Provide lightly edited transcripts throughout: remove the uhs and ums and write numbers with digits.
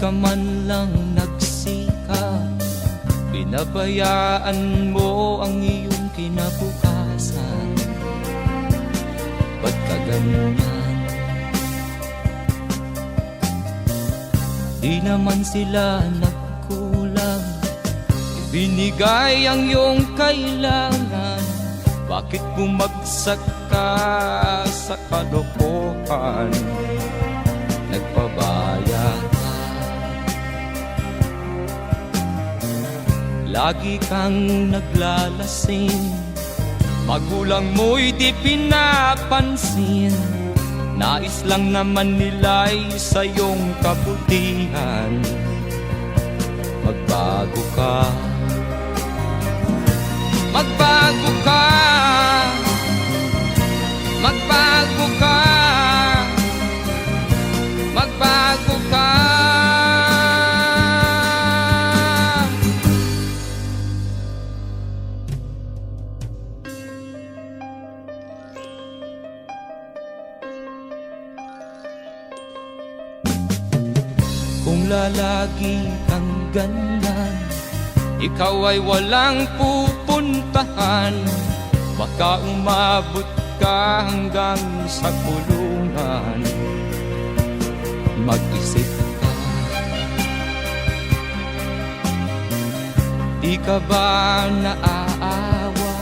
ka man lang nagsikap, pinabayaan mo ang iyong kinabukasan. Ba't ka ganyan? Di naman sila nagkulang, ibinigay ang iyong kailangan. Bakit bumagsak ka sa kalokohan? Nagpabaya ka, lagi kang naglalasing, magulang mo'y di pinapansin. Nais lang naman nila'y sa iyong kabutihan. Magbago ka, magbago ka, magbago ka, magbago ka. Kung lalagi kang ganyan, ikaw ay walang pupuntahan. Baka umabot ka hanggang sa kulungan. Mag-isip ka, di ka ba naaawa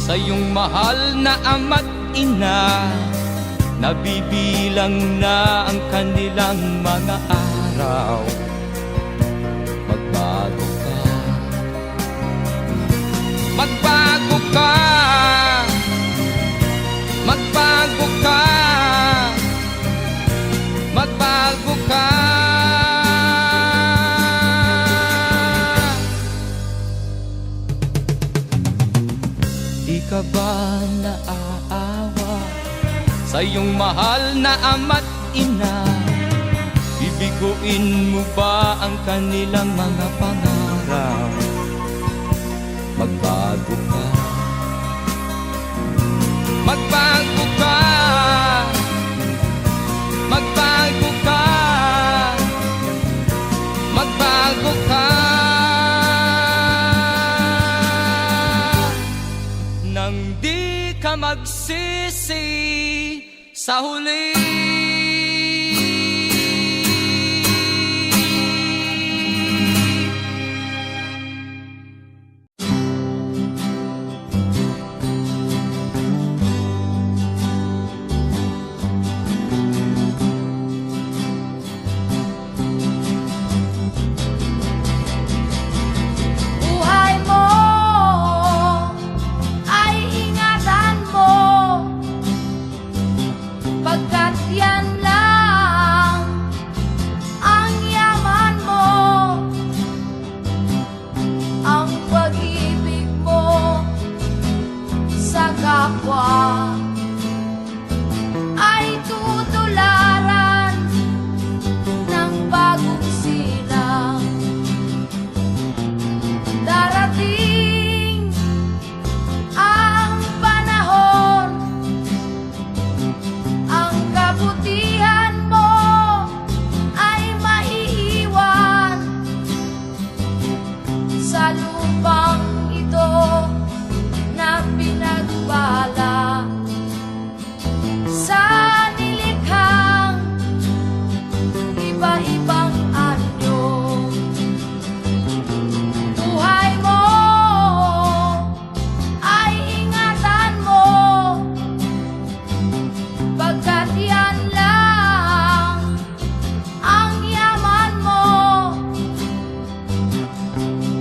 sa iyong mahal na ama't ina? Nabibilang na ang kanilang mga araw. Magbago ka, magbago ka, magbago ka, magbago ka. Di ka ba naaawa sa iyong mahal na ama't ina? Bibiguin mo ba ang kanilang mga pangarap? Magbago ka, magbago ka, magbago ka, magbago ka. Nang di ka magsisi sa huli.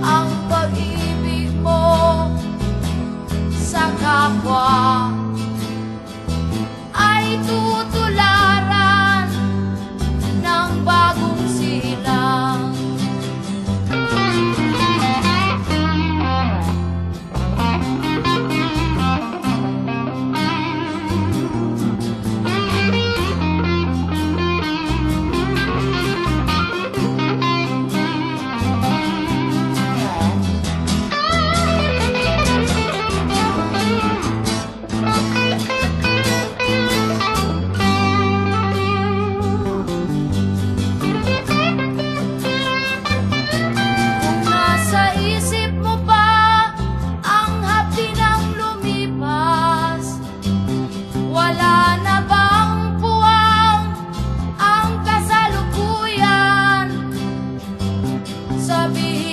Ang pag-ibig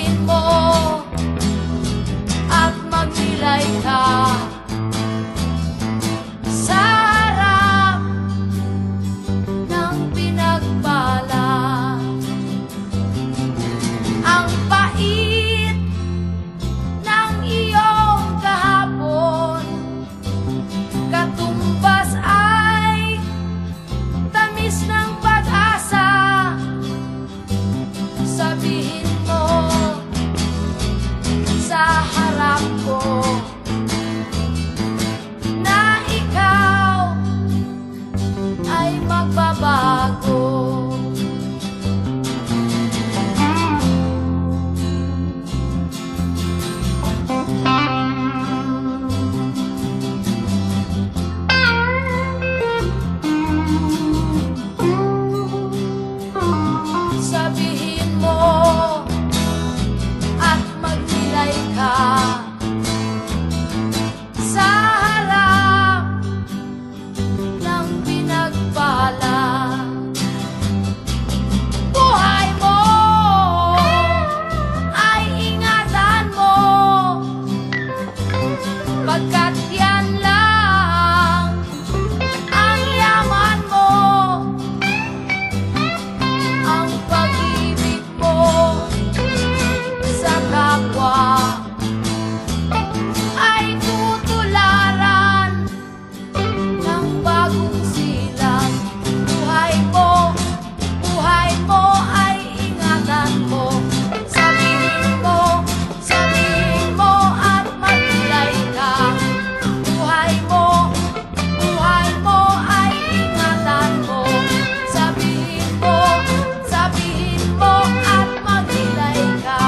Sabihin mo at magnilay ka sa harap ng pinagpala. Ang pait ng iyong kahapon, katumbas ay tamis ng pag-asa. Sabihin mo sa harap ko na ikaw ay magbabago. Sabihin mo at magnilay ka sa harap ng pinagpala. Buhay mo ay ingatan mo, pagkat yan lang ang yaman mo. Ang pag-ibig mo sa kapwa ay tutularan ng bagong silang. Buhay mo ay ingatan mo. Sabihin mo at magnilay ka. Buhay mo ay ingatan mo. Sabihin mo at magnilay ka.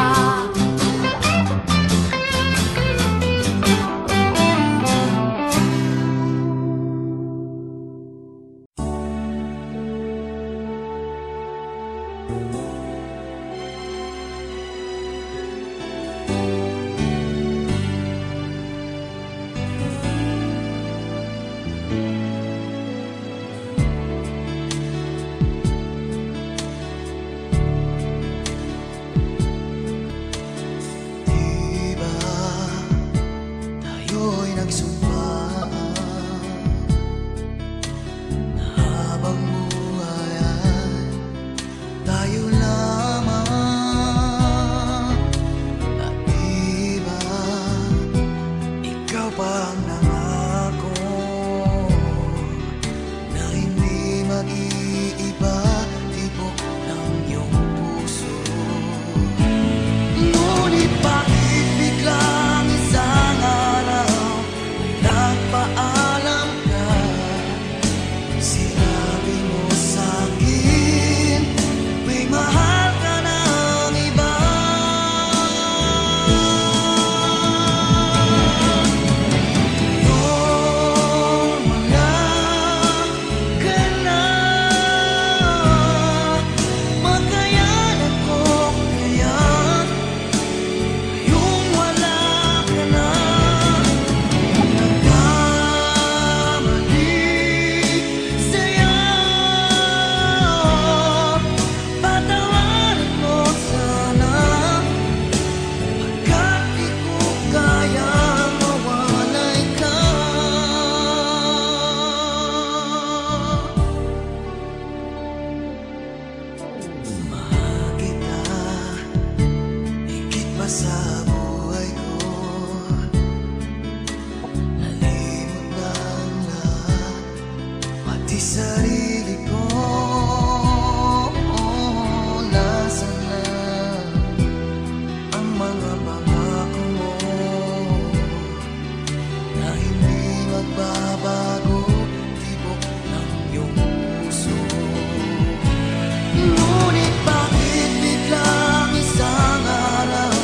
Diba tayo'y nagsumpaan na habang buhay ay tayo lamang? At diba ikaw pa ang nangako na hindi mag-iiba, tibok ng iyong puso? Ngunit bakit biglang isang araw nagpaalam ka? Sinabi mo sa'kin may mahal ka ng iba. Noong wala ka na, makayanan ko kaya yung wala ka na. Nagkamali sa'yo, patawarin mo sana, pagkat di ko kayang mawalay ka. Mahal kita higit pa sa buhay ko, nalimot na ang lahat, pati sarili ko. Nasaan na ang mga pangako mo na hindi magbabago, tibok ng iyong puso? Ngunit bakit biglang isang araw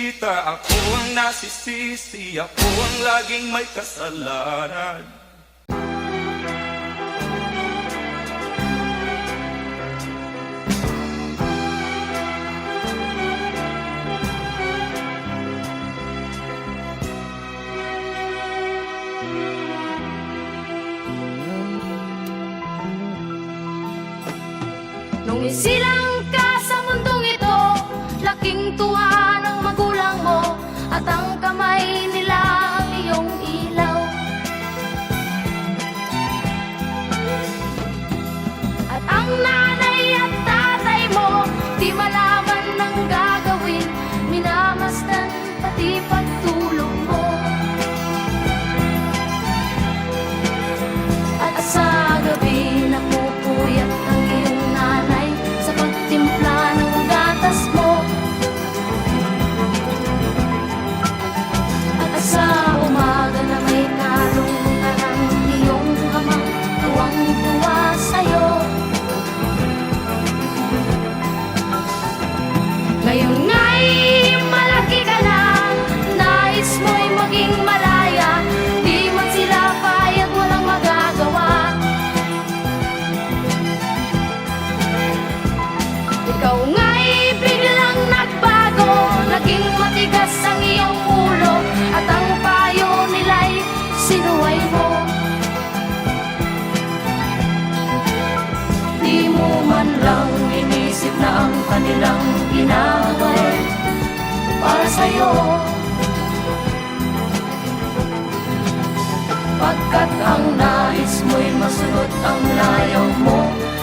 bisita, ako ang nasisisi, ako ang laging may kasalanan. Nung isilang ka sa mundong ito, laking tuwa ng magulang mo, at ang kamay nila ang iyong ilaw. At ang nanay at tatay mo, di malaman ng gagawin, minamasdan pati pagtulong mo. At sa gabi napupuyat ang iyong nanay sa pagtimpla ng gatas mo. At sa umaga na may kalong ka ng iyong amang tuwang-tuwa sa'yo. Ngayon nga'y malaki ka na, nais mo'y maging malaya, di man sila payag, walang magagawa. Ikaw nga'y biglang nagbago, naging matigas ang iyong ulo, at ang payo nila'y sinuway mo. Di mo man lang inisip na ang kanilang ginawa'y para sa'yo. Pagkat ang nais mo'y masunod ang layaw mo,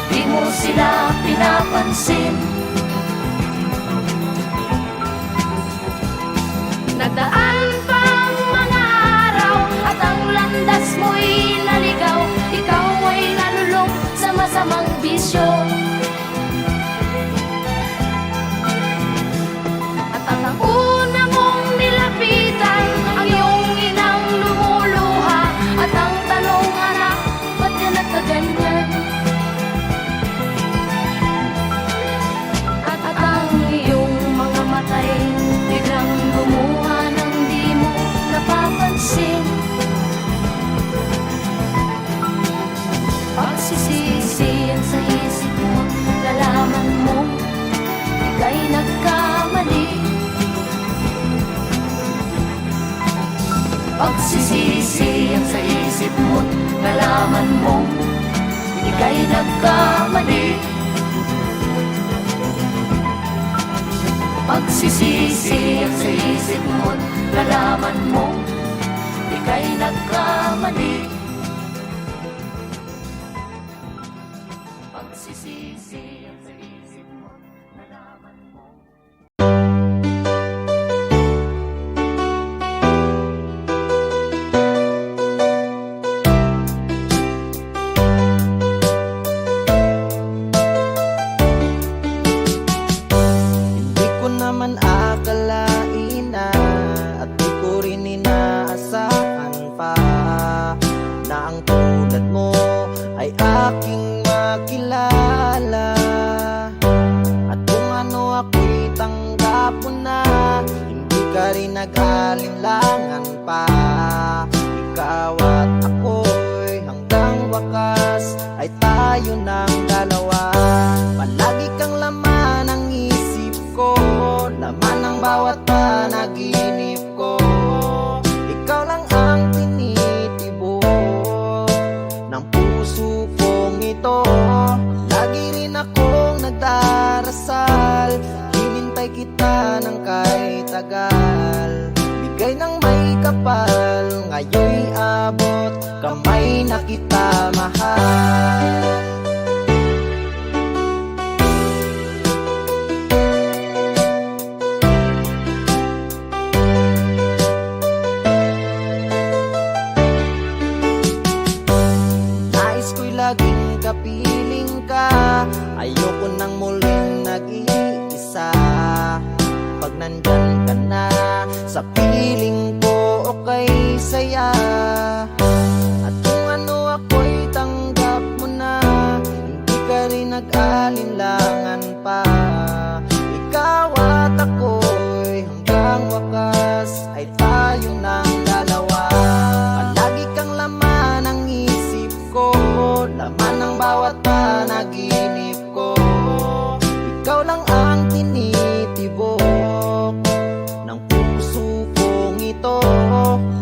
di mo sila pinapansin. Nagdaan pa ang mga araw, at ang landas mo'y naligaw, ikaw ay nalulong sa masamang bisyo. At ang una mong nilapitan, ang iyong inang lumuluha, at ang tanong, anak, ba't ka nagkaganyan? At ang iyong mga matay biglang lumuha nang di mo napapansin. Pagsisisihan sa isip mo, nalaman mo ika'y nagkamali. Pagsisisihan sa isip mo, nalaman mo ika'y nagkamali. Pagsisisihan sa isip mo, nalaman mo ika'y nagkamali. Pagsisisihan sa isip mo, nalaman mo. Hindi ko naman akalain na, at di ko rin inaasahan pa, na ang tulad mo ay aking makilala. At kung ano ako'y tanggap mo na, hindi ka rin nag-alinlangan pa. Ikaw at ako'y hanggang wakas ay tayo ng dalawa. Palagi kang laman ng isip ko, laman ng bawat panaginip ko. Ikaw lang ang tinitibok ng puso kong ito. Lagi rin akong nagdarasal, hinintay kita ng kahit tagal. Bigay ng may kapal, ngayon'y abot kamay na kita mahal. Nais ko'y laging kapiling ka, ayoko nang muling nag-iisa. Pag nandyan ka na sa piling ko, okay saya. At kung ano ako'y tanggap mo na, hindi ka rin nag-alinlangan pa. Ikaw at ako'y hanggang bawat panaginip ko. Ikaw lang ang tinitibok ng puso kong ito.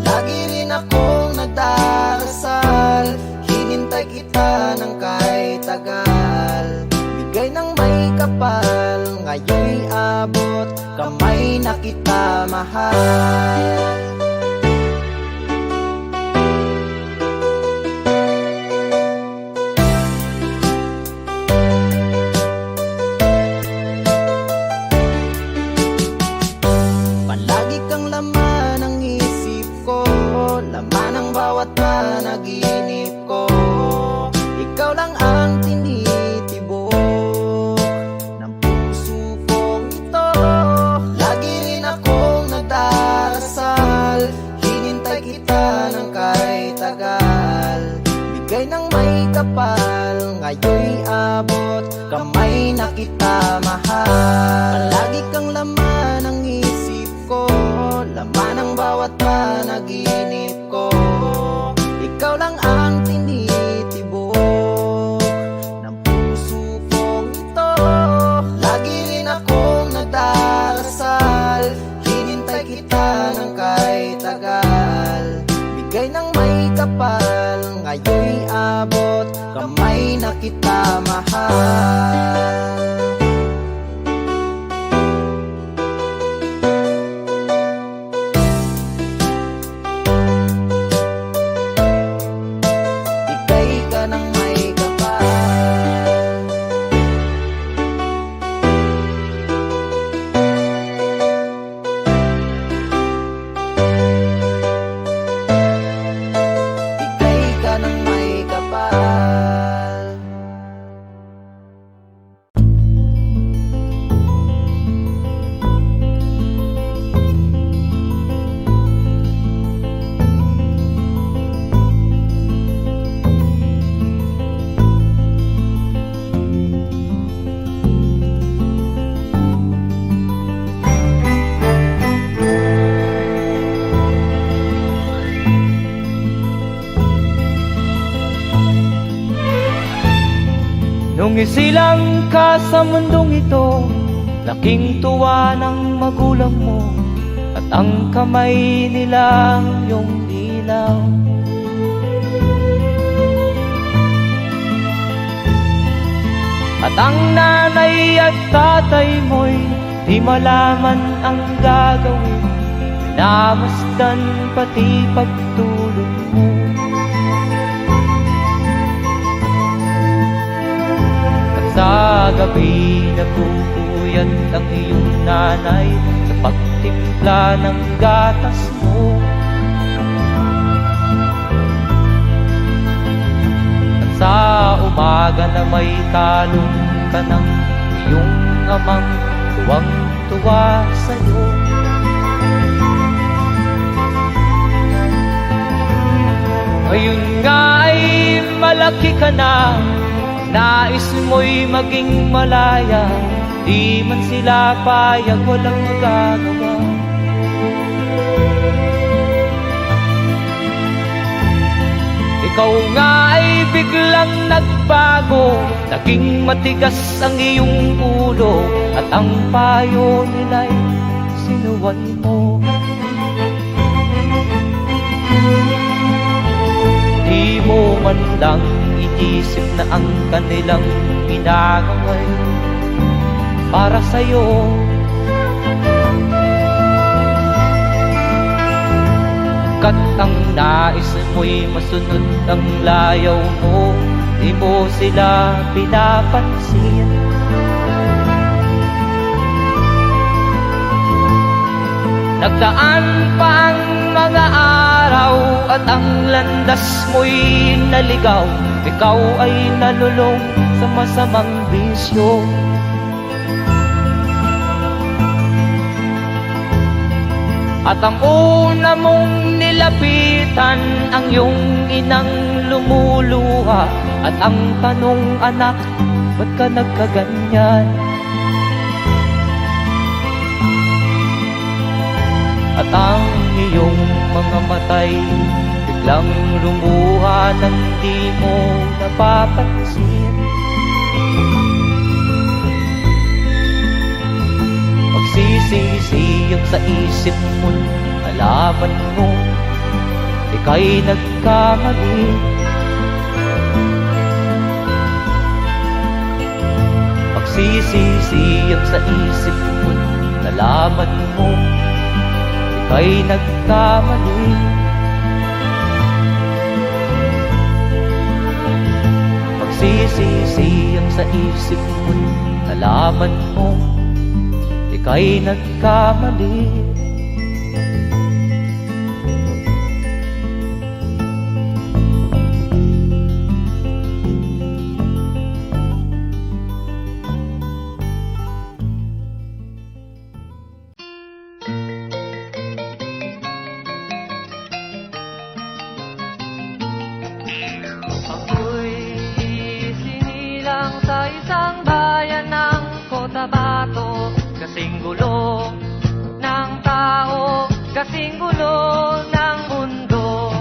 Lagi rin akong nagdarasal, hinintay kita ng kahit tagal. Bigay ng may kapal, ngayon'y abot, kamay na kita mahal. Palagi kang laman ng isip ko, laman ng bawat panaginip ko. Ikaw lang ang tinitibok ng puso kong ito. Lagi rin akong nagdarasal, hinintay kita ng kahit tagal. Bigay ng may kapal, ngayon'y abot, kamay na kita mahal. Palagi kang laman ng isip ko, laman ng bawat panaginip ko. Ikaw lang ang tinitibok ng puso kong ito. Lagi rin akong nagdarasal, hinintay kita ng kahit tagal. Bigay ng may kapal, ngayon'y abot, kamay na kita mahal. Bigay ka ng may kapal. Bigay ka ng may kapal. Nung isilang ka sa mundong ito, laking tuwa ng magulang mo, at ang kamay nila iyong ilaw. At ang nanay at tatay mo'y di malaman ang gagawin, minamasdan pati pagtulog mo. Sa gabi nagpupuyat ang iyong nanay sa pagtimpla ng gatas mo. At sa umaga na may talong ka ng iyong amang tuwang-tuwa sa'yo. Ngayon nga ay malaki ka na, nais mo'y maging malaya, di man sila payag, walang magagawa. Ikaw nga ay biglang nagbago, naging matigas ang iyong ulo, at ang payo nila'y sinuway mo. Di mo man lang inisip na ang kanilang ginagaway para sa'yo. Kat ang nais mo'y masunod ang layaw mo, di mo sila pinapansin. Nagdaan pa ang mga araw at ang landas mo'y naligaw, ikaw ay nalulong sa masamang bisyo. At ang una mong nilapitan ang iyong inang lumuluha, at ang tanong, anak, ba't ka nagkaganyan? At ang iyong mga matay biglang lumuha nang di mo napapansin. Magsisisiyag sa isip mo, nalaman mo ika'y nagkamali. Magsisisiyag sa isip mo, nalaman mo ika'y nagkamali. Magsisisiyag sa isip mo, nalaman mo ika'y nagkamali. Ako'y sinilang sa isang bayan ng Cotabato. Kasing gulo ng tao, kasing gulo ng mundo.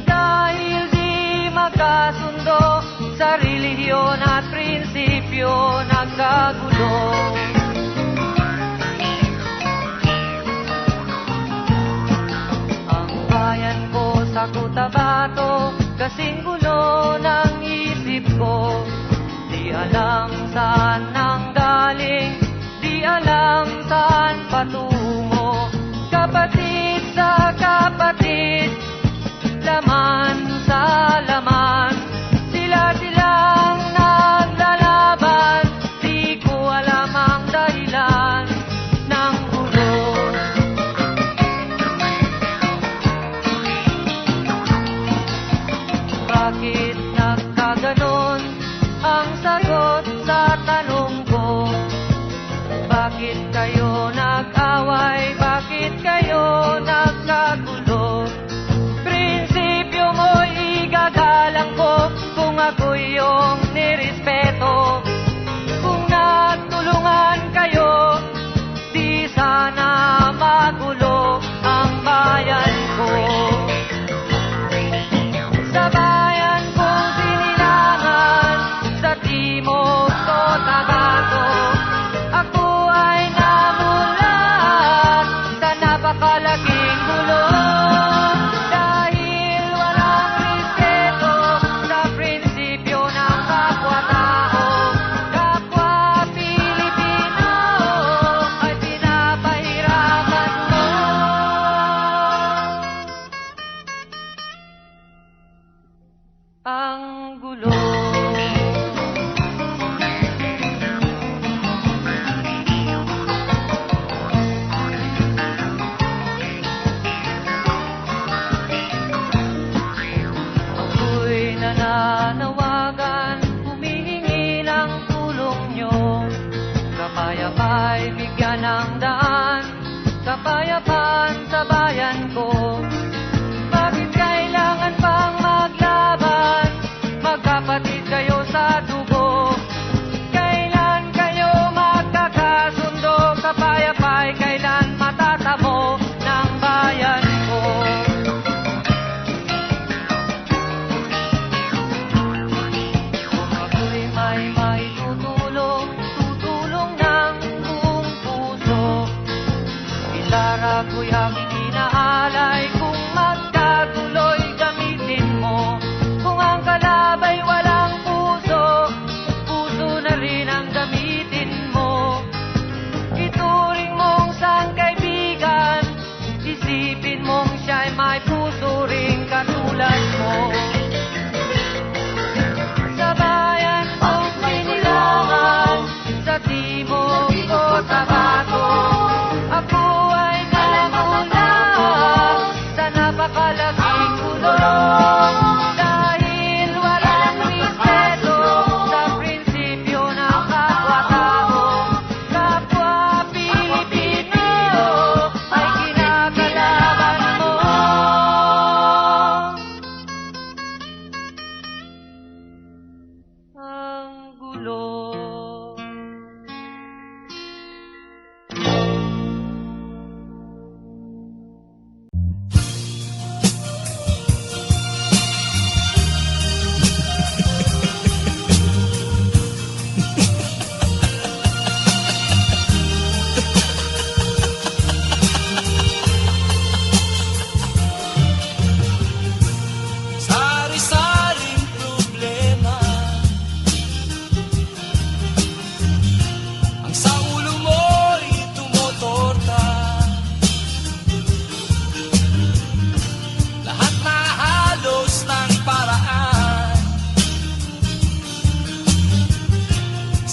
Dahil di magkasundo sa relihiyon at prinsipyo, nagkagulo. Ang bayan ko sa Cotabato, kasing gulo ng isip ko. Di alam saan nang galing, di alam saan patungo. Kapatid sa kapatid, laman sa laman, sila-silang naglalaban. Di ko alam ang dahilan ng gulo. Bakit nagkaganon ang sagot sa tanong ko? Bakit kayo nag-away? Bakit kayo nagkagulo? Prinsipyo mo'y igagalang ko kung ako'y iyong nirespeto. Kung nagtulungan kayo, di sana magulo ang bayan ko. Sa bayan kong sinilangan, sa timog Cotabato, ako ay namulat sa napakalaking gulo. Dahil walang respeto sa prinsipyo ng kapwa-tao, kapwa Pilipino ay pinapahirapan mo. Ang gulo. Ako'y nananawagan, humihingi ng tulong nyo. Kapayapa'y bigyan ng daan, kapayapaan sa bayan ko. Bakit kailangan pang maglaban? Magkapatid kayo sa dugo. Kailan kayo magkakasundo? Kapayapa'y kailan matatamo ng bayan ko? Kung ako'y may maitutulong, tutulong ng buong puso. Gitara ko'y aking inaalay, kung magkatuloy gamitin mo. Kung ang kalabay walang puso, puso na rin ang gamitin mo. Ituring mong sangkaibigan, isipin mong siya'y may puso ring katulad mo. Sa bayan kong sinilangan, sa timog Cotabato, ako ay namulat sa napakalaking gulo. Dahil walang respeto sa prinsipyo ng kapwa-tao, kapwa Pilipino ay kinakalaban mo. Ang gulo.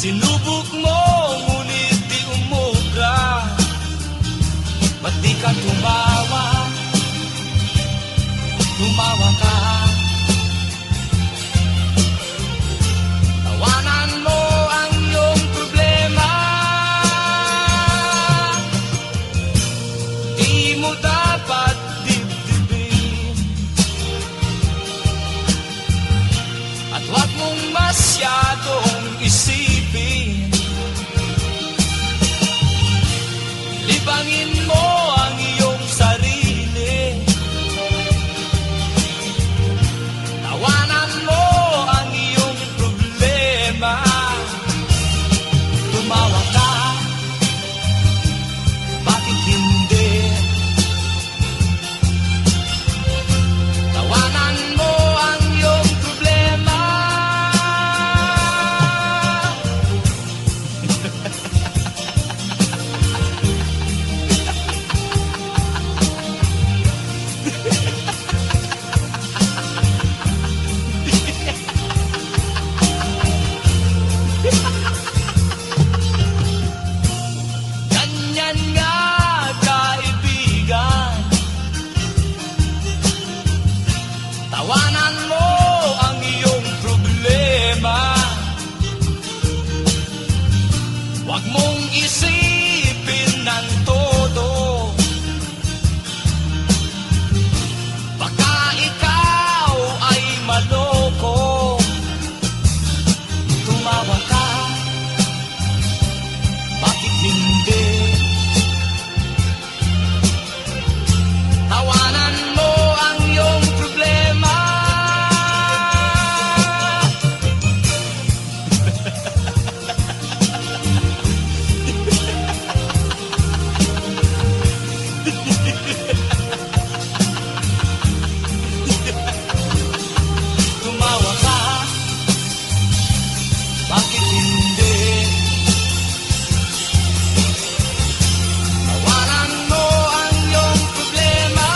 Sinubok mo, ngunit di umubra. Ba't di ka tumawa? Tumawa ka. Tawanan mo ang iyong problema. Di mo dapat dibdibin. At huwag mong masyadong isipin. Libangin mo ang iyong sarili. Tawanan mo ang iyong problema. Tumawa ka, bakit hindi? Tawanan mo ang iyong problema. Ganyan nga, kaibigan. Tawanan mo ang iyong problema. Huwag mong isipin ng todo. Baka ikaw ay maloko. Tumawa ka, bakit hindi? Tawanan mo ang iyong problema. Tumawa ka, bakit hindi? Tawanan mo ang iyong problema.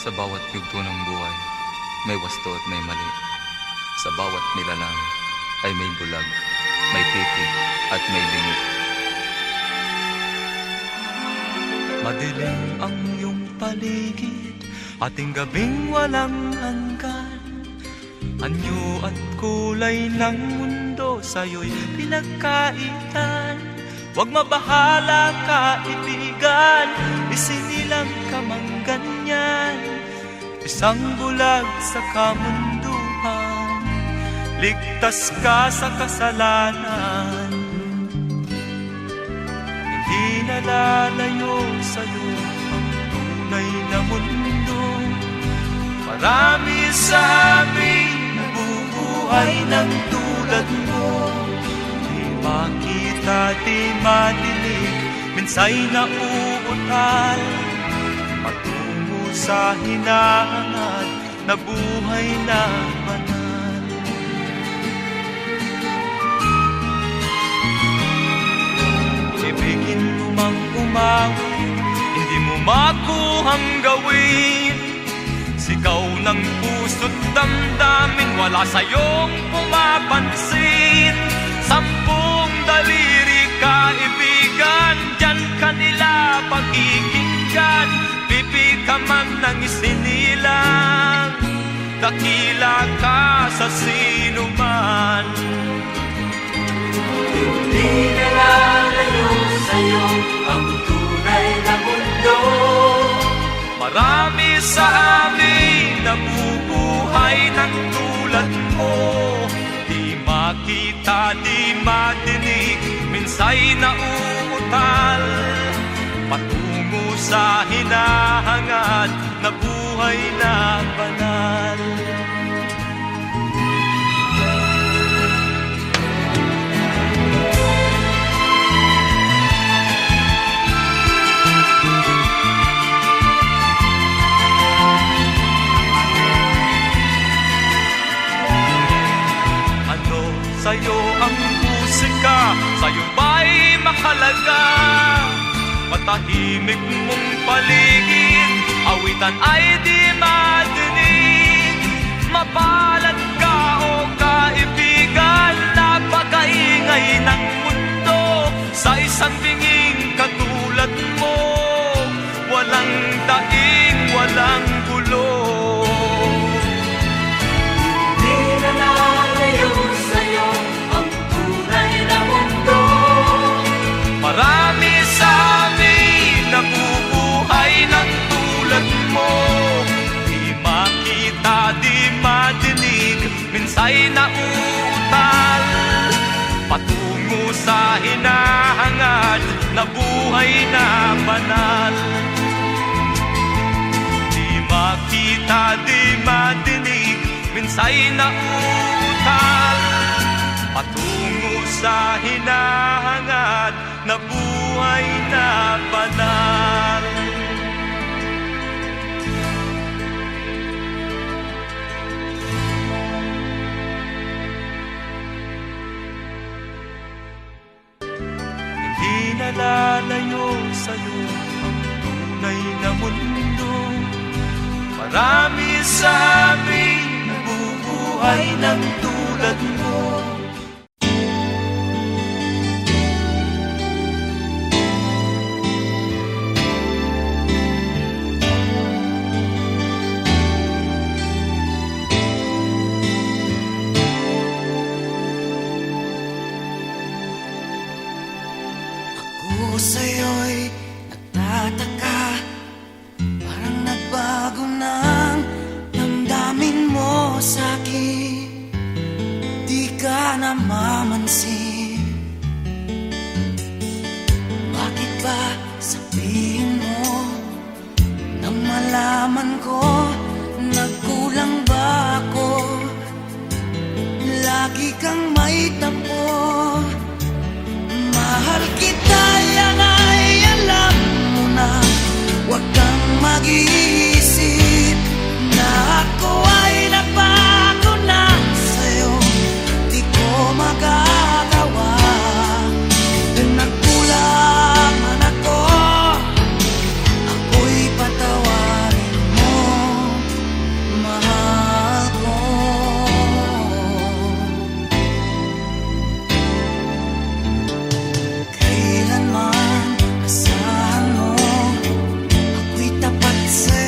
Sa bawat yugto ng buhay, may wasto at may mali. Sa bawat nilalang ay may bulag, may titig at may bingi. Madilim ang iyong paligid, ating gabing walang hanggan. Anyo at kulay ng mundo sa'yo'y pinagkaitan. Huwag mabahala, kaibigan, isinilang ka mang ganyan. Isang bulag sa kamunduhan, ligtas ka sa kasalanan. Hindi nalalayo sa'yo ang tunay na mundo. Marami sa amin nabubuhay ng tulad mo. Di makita, di madinig, minsay nauutal. Patungo sa hinahangad na buhay na banal. Ibigin mo mang umawit, hindi mo makuhang gawin. Sigaw ng puso't damdamin, wala sa'yong pumapansin. Sampung daliri, kaibigan, dyan kanila pakikinggan. Pipi ka man ng isinilang, dakila ka sa sinuman. Hindi nalalayo sa'yo ang tunay na mundo. Marami sa amin nabubuhay ng tulad mo. Di makita, di madinig, minsay nauutal. Patungo sa hinahangad na buhay na banal. Sa'yo ang musika, sa'yo ba'y makalaga? Matahimik mong paligid, awit sakitan ay di madinig. Mapalad ka o kaibigan, napakaingay ng mundo. Sa isang binging katulad mo, walang daing, walang gulo. Di na nalayo sa'yo ang tunay na mundo. Marami sa amin nabubuhay ng tulad mo. Di makita, di madinig, minsay nauutal patungo sa hinahangad na buhay na banal. Di makita, di madinig, minsay nauutal patungo sa hinahangad na buhay na banal. Hindi nalalayo sa'yo ang tunay na mundo. Marami sa amin nabubuhay ng tulad mo. Ako sa'yo'y nagtataka, parang nagbago ng damdamin mo sa'kin. Di ka namamansin. Bakit ba sabihin mo nang malaman ko nagkulang ba ako? Lagi kang may tampo. Mahal kita, yan ay alam mo na. Huwag kang mag-iisip na ako ay nagbago na sa'yo. Di ko magagawa kung nagkulang man ako. Ako'y patawarin mo, mahal ko. Kailanman asahan mo, ako'y tapat sa'yo.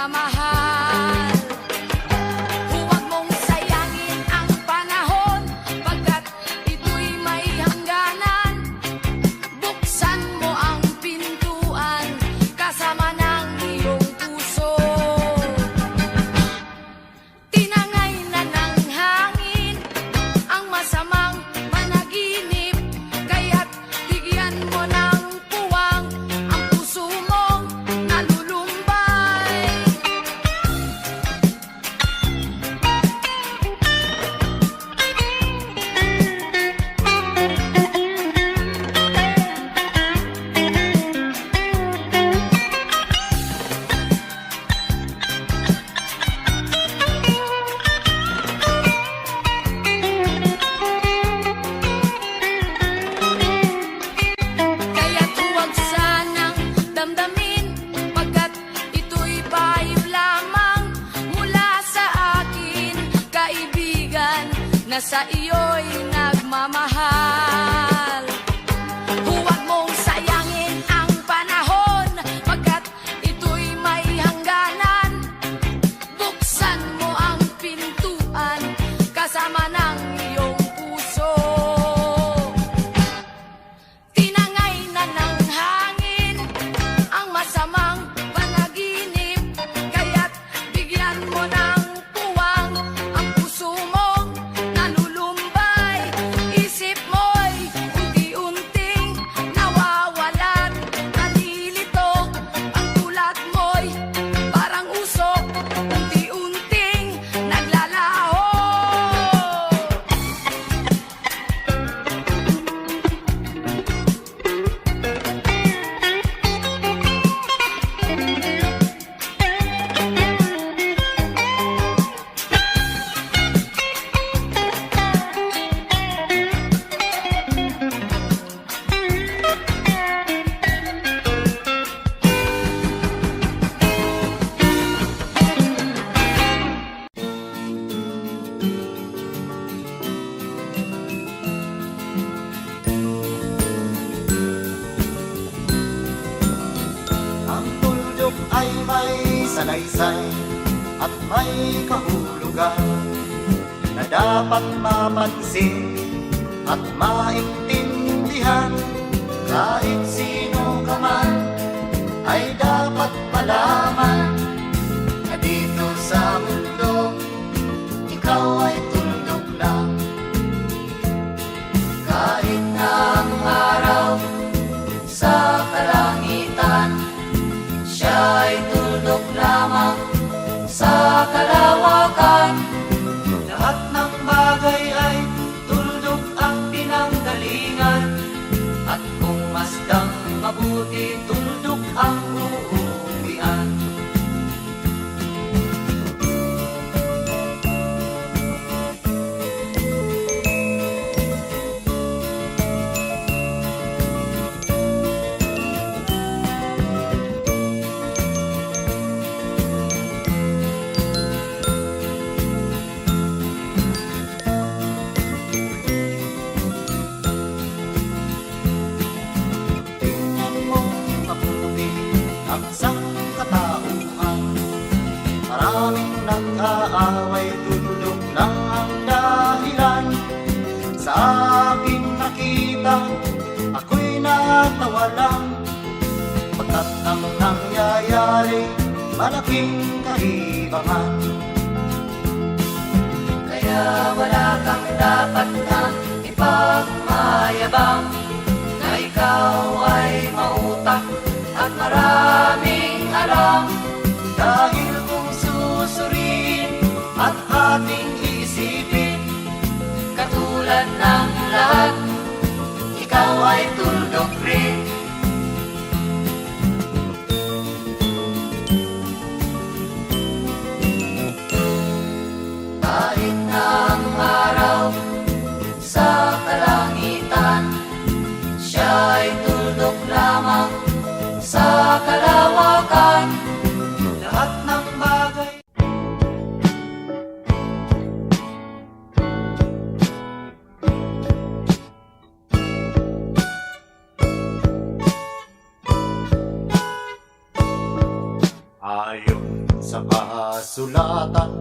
nagmamahal. Huwag mong sayangin ang panahon, pagkat ito'y may hangganan. Buksan mo ang pintuan, kasama ng iyong puso. Tinangay na ng hangin ang masamang panaginip, kaya't bigyan mo ng puwang ang puso mong nalulumbay. Kaya't huwag sanang damdamin, pagkat ito'y payo lamang mula sa akin, kaibigan na sa iyo'y nagmamahal. Huwag mong sayangin ang panahon, pagkat ito'y may hangganan. Buksan mo ang pintuan, kasama ng iyong puso. Tinangay na ng hangin ang masamang panaginip, kaya't bigyan mo ng puwang ang puso mong nalulumbay. Isip mo'y unti-unting nawawalan, nalilito ang tulad mo'y parang usok, unti-unting naglalaho. Ang tuldok ay may salaysay at may kahulugan na dapat mapansin at maintindihan. Kahit sino ka man ay dapat malaman na dito sa mundo ikaw ay tuldok lang. Kahit na ang araw sa kalangitan, siya ay tuldok lamang sa kalawakan. Lahat ng bagay ay tuldok ang pinanggalingan, at kung masdang mabuti, tuldok ang uuwian. Tingnan mo mabuti ang sangkatauhan. Maraming nag-aaway, tuldok lang ang dahilan. Sa aking nakita, ako'y natawa lang, pagkat ang nangyayari malaking kaibangan. Kaya wala kang dapat na ipagmayabang, na ikaw ay mautak at maraming alam. Dahil kung susuriin at ating isipin, katulad ng lahat, ikaw ay tuldok rin. Kahit na ang araw sa kalangitan, siya ay tuldok lamang sa kalawakan. Lahat ng bagay Ayon sa kasulatan,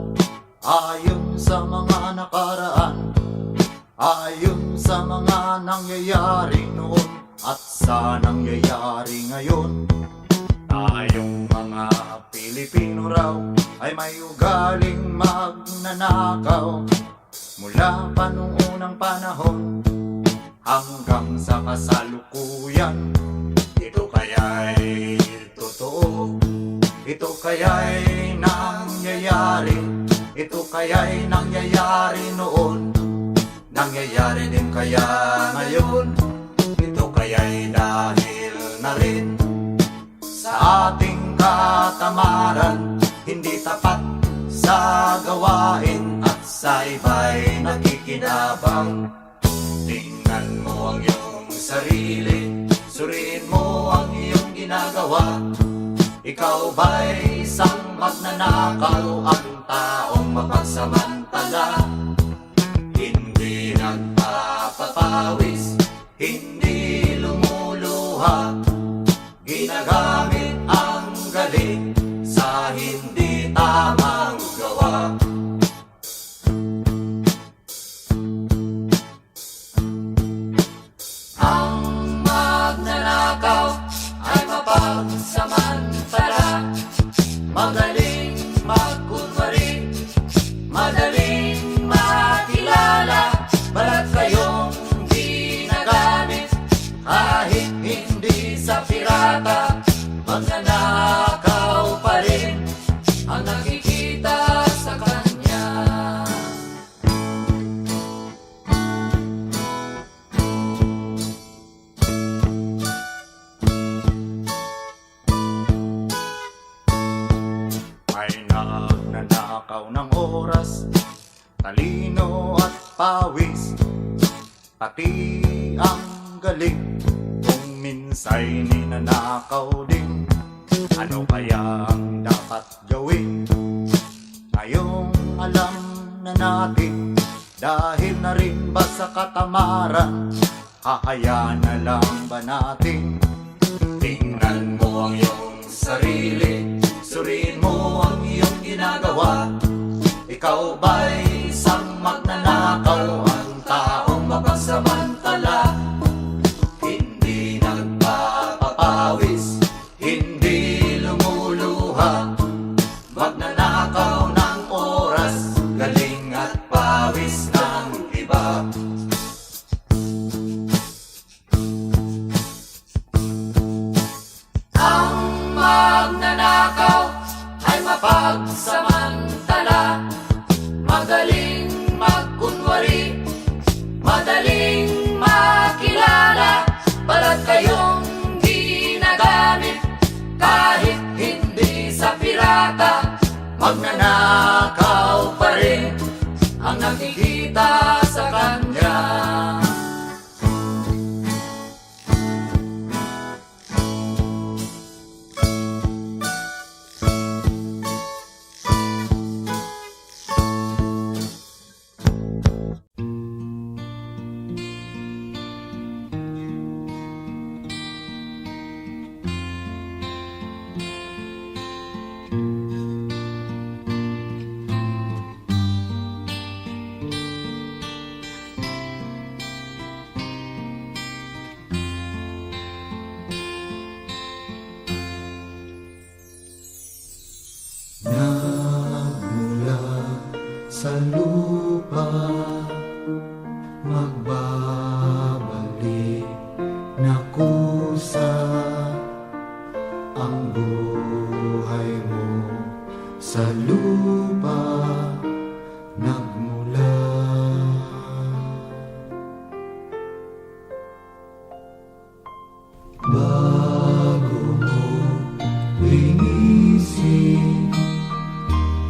ayon sa mga nakaraan, ayon sa mga nangyayari noon at sa nangyayari ngayon. Tayong mga Pilipino raw ay may ugaling magnanakaw, mula pa nung unang panahon hanggang sa kasalukuyan. Ito kaya'y totoo, ito kaya'y nangyayari, ito kaya'y nangyayari noon, nangyayari din kaya ngayon. Ito kaya'y dahil na rin sa ating katamaran, hindi tapat sa gawain at sa iba'y nakikinabang. Tingnan mo ang iyong sarili, suriin mo ang iyong ginagawa. Ikaw ba'y isang magnanakaw, ang taong mapagsamantala, hindi nagpapapawis, hindi lumuluha, ginagamit ang galing sa hindi tamang gawa. Ang magnanakaw ay mapagsamantala, magaling magkunwari, madaling makilala, balat kayong ginagamit kahit hindi sa pirata. Magnanakaw pa rin ang nakikita sa kanya. May nagnanakaw ng oras, talino at pawis, pati ang galing kung minsa'y ninanakaw din. Ano kaya ang dapat gawin? Ngayong alam na natin, dahil na rin ba sa katamaran, hahayaan na lang ba natin? Tingnan mo ang iyong sarili, suriin mo ang iyong ginagawa. Ikaw ba'y isang magnanakaw, ang taong mapagsamantala, hindi nagpapapawis, hindi lumuluha, magnanakaw ng oras, galing at pawis ng iba. Ang magnanakaw ay mapagsamantala, magaling magkunwari, madaling makilala, balat kayong ginagamit kahit hindi sa pirata. Magnanakaw pa rin ang nakikita sa kanya. Nagmula sa lupa, magbabalik na kusa ang buhay mo sa lupa. Nagmula bago mo linisin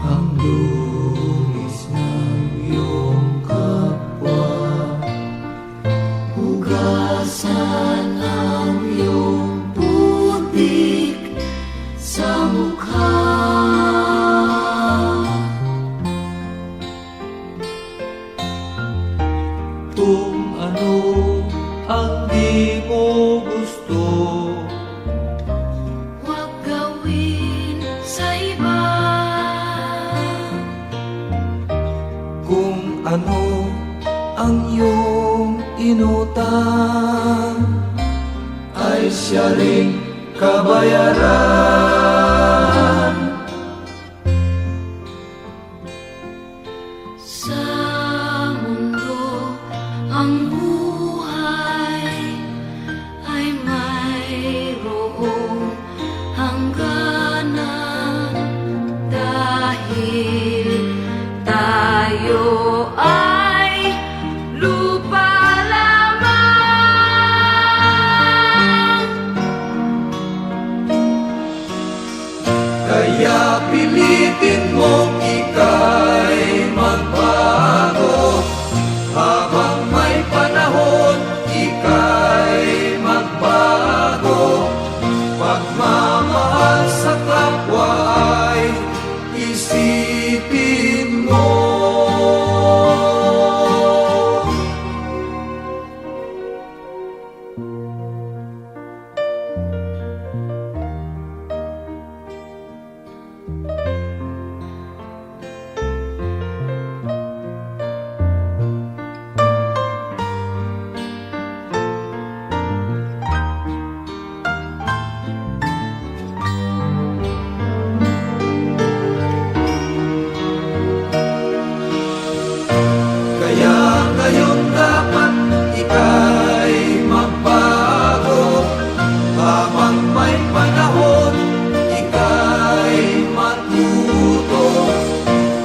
ang lunis ng iyong kapwa, hugasan ang iyong putik sa mukha. ano ang iyong inutang ay siya ring kabayaran. Sa mundo ang buhay ay mayroong hangganan dahil tayo ay lupa lamang. Kaya pilitin mong ika'y magbago, habang may panahon ika'y magbago. Pagmamahal sa kapwa ay isipin mo. Kaya ngayon dapat ika'y magbago, habang may panahon ika'y matuto.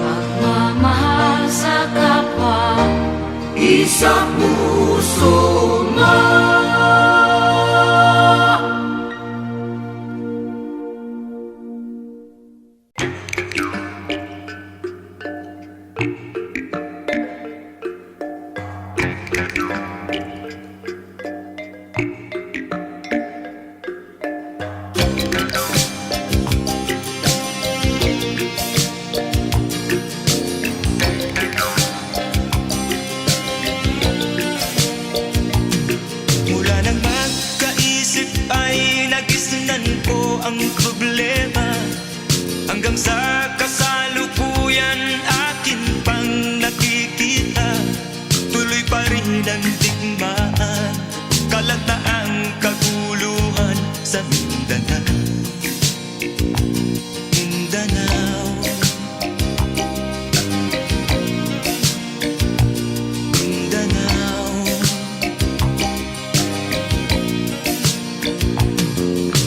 Pagmamahal sa kapwa, Isang puso mo. Mula nang magkaisip ay nagisnan ko ang problema, hanggang sa kasalukuyan akin pang nakikita. Tuloy pa rin ang digmaan, kalataang kaguluhan sa Mindanao. Mindanao, Mindanao.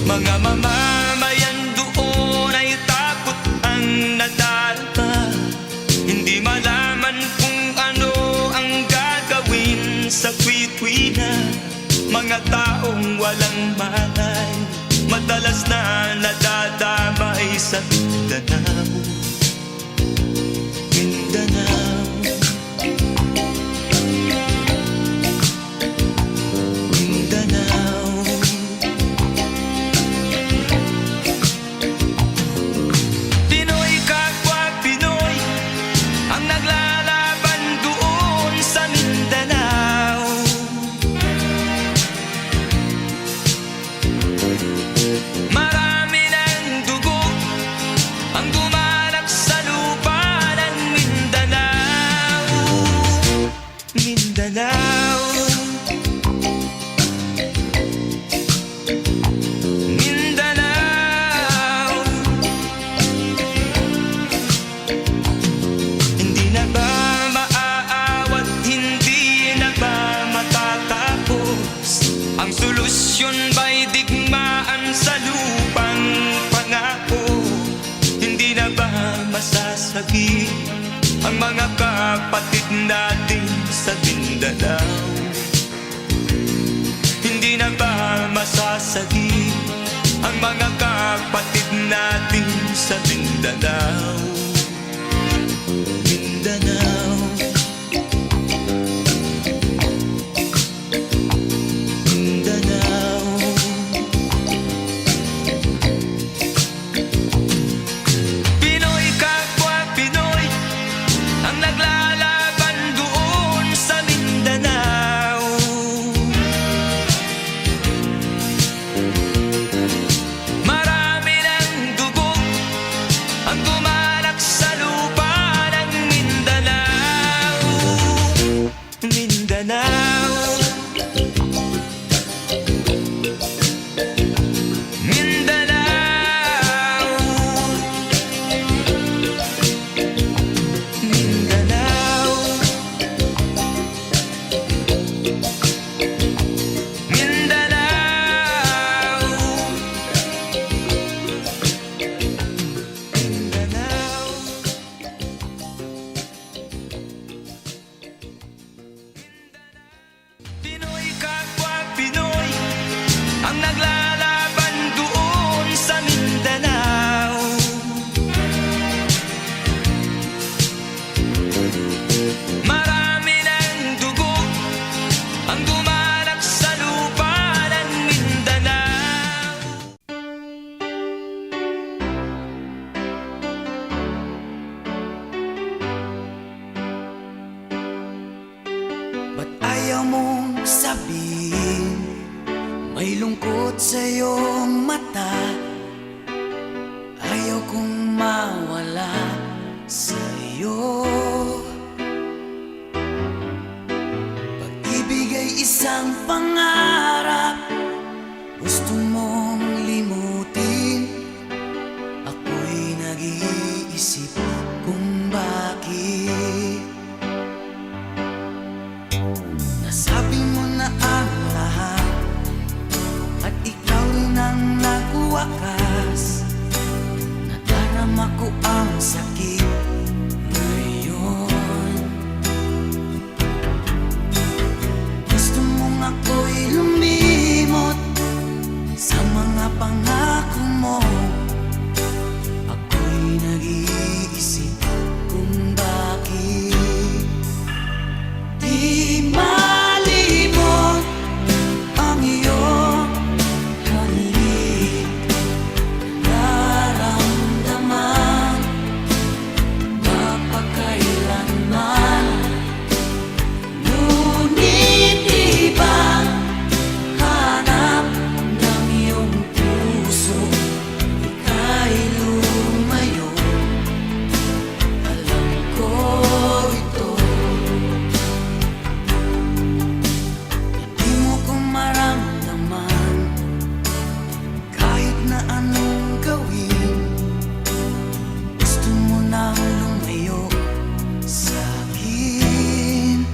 Mga mamamayan doon ay takot ang nadalpa, hindi malaman kung ano ang gagawin sa kwit-kwina. Mga taong walang malay, madalas na nadadamay sa Mindanao. Mindanao, Mindanao. Pinoy kapwa Pinoy ang naglalaban doon sa Mindanao. Marami ng dugo ang dumalak sa lupa ng Mindanao. Mindanao, Mindanao. Hindi na ba maaawat, hindi na ba matatapos? Ang solusyon ba'y digmaan sa lupang pangako? Hindi na ba masasagi ang mga kapatid natin sa Mindanao? Hindi na ba masasagi ang mga kapatid natin sa Mindanao? Mindanao, Mindanao. Pinoy kapwa Pinoy ang naglalaban doon sa Mindanao. Marami ng dugo ang dumaan mong sabihin, may lungkot sa iyong mata. Ayaw kong mawala sa iyo. Pag-ibig ay isang pangarap, gusto mong limutin. Ako'y nag-iisip kung bakit. Nasabi mo na ang lahat, at ikaw rin ang nagwakas. Nadarama ko ang sakit ngayon. Gusto mong ako'y lumimot sa mga pangako mo. Ako'y nag-iisip kung bakit. Di malimot ang iyong halik, nararamdaman mapakailanman. Ngunit ibang hanap ng iyong puso, ika'y lumayo. Alam ko ito. Hindi mo ko maramdaman kahit na anong gawin. Gusto mo nang lumayo sa akin.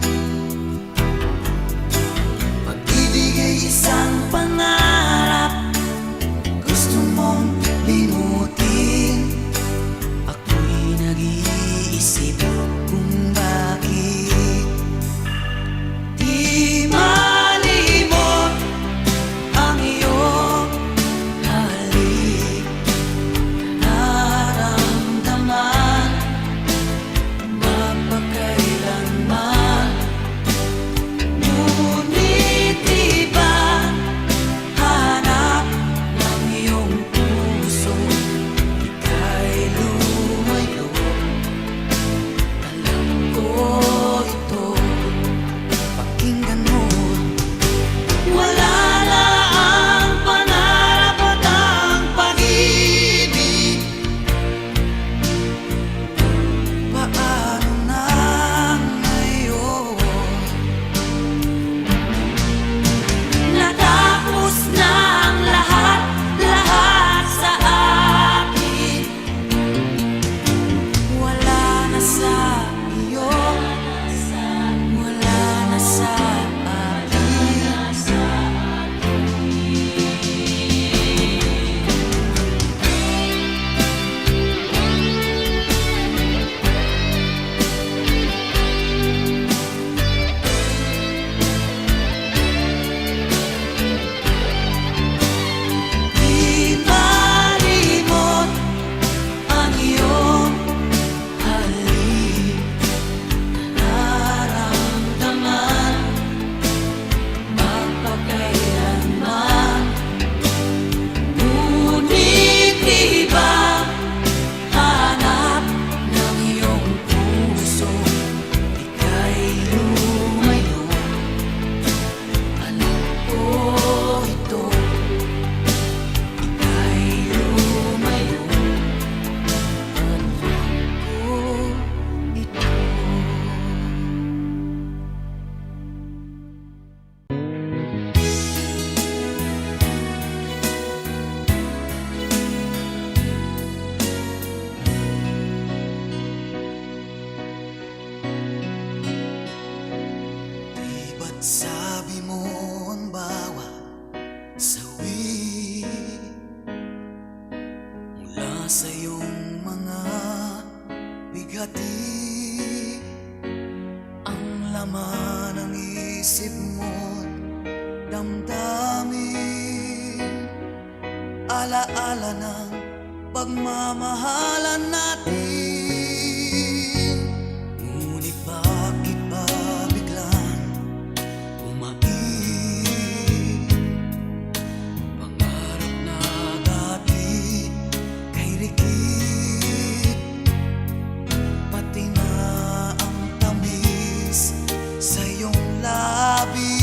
Pag-ibig ay isang pangarap, gusto mong limutin. Ako'y nag-iisip kung bakit. Di malimot ang iyong halik, nararamdaman mapakailanman. Ngunit iba hanap ng iyong puso, ika'y lumayo. Alam ko ito. Pakinggan mo, wala na ang pangarap at ang pag-ibig. Paano na ngayon? Natapos na ang lahat, lahat sa akin. Wala na sa iyo, wala na sa akin. Di malimot ang iyong halik, nararamdaman mapakailanman. Ngunit iba hanap ng iyong puso, ika'y lumayo. Alam ko ito. Ika'y lumayo. Alam ko ito. Di ba't sabi mo ang bawat sawi mula sa iyong mga bigati, ang laman ng isip mo't damdamin, alaala ng pagmamahalan natin. Ngunit bakit ba biglang umaib? Pangarap na dati kay Rikit, pati na ang tamis sa iyong labi.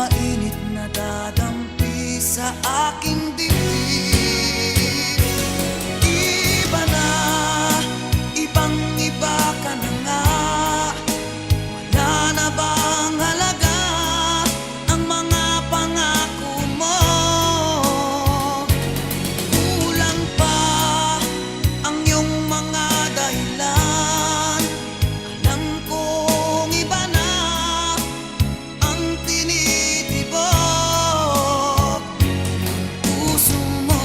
mainit na dadampi sa aking dibdib. Iba na, ibang iba ka na nga. Wala na bang halaga ang mga pangako mo? Kulang pa ang iyong mga dahilan. Alam kong iba na ang tinitibok puso mo.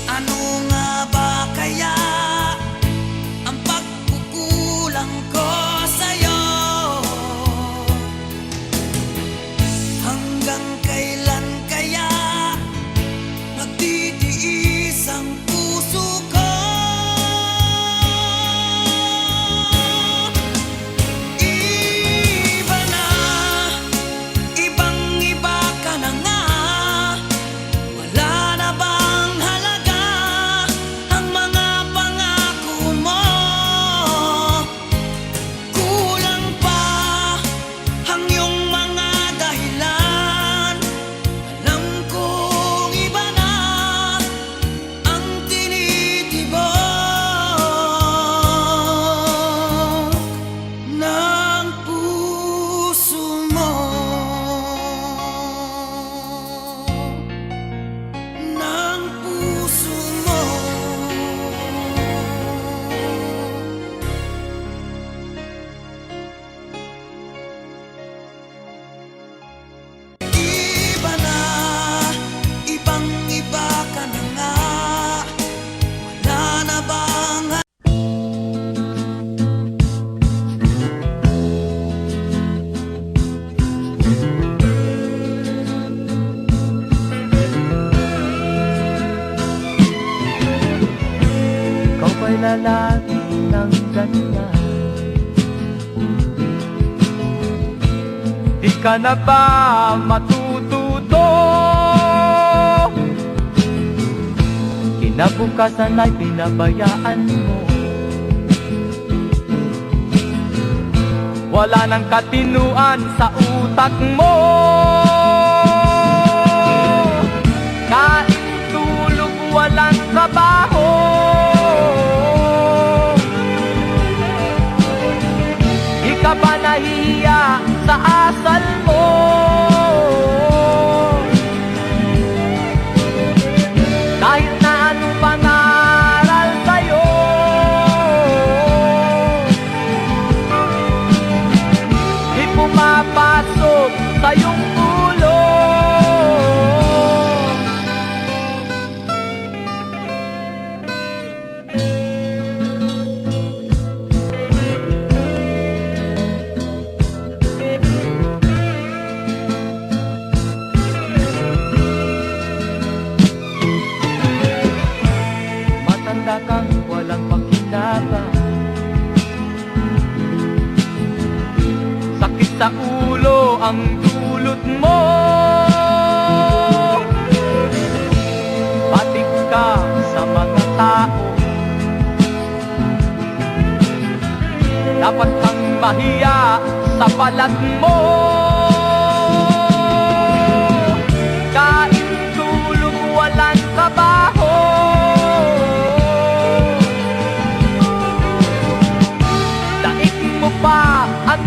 Ano nga ba kaya ang pagkukulang ko sa'yo? Hanggang kailan kaya magtitiis ang puso ko? Iba na, ibang iba ka na nga. Wala na bang halaga ang mga pangako mo? Kulang pa ang iyong mga dahilan. Alam kong iba na ang tinitibok ng puso mo. Ng puso mo. Iba na, ibang iba ka na nga. Wala na bang Ikaw ba'y lalaki ng ganyan? Di ka na ba matututo? Kinabukasan ay pinabayaan mo. Wala nang katinuan sa utak mo. Kain, tulog, walang trabaho. Di ka ba nahihiya sa asal mo? Kahit na anong pangaral sa'yo, di pumapasok sa iyong ulo. Matanda kang walang pakinabang, sakit sa ulo ang dulot mo. Batik ka sa mga tao, dapat kang mahiya sa balat mo. Kain, tulog, walang trabaho. Daig mo pa ang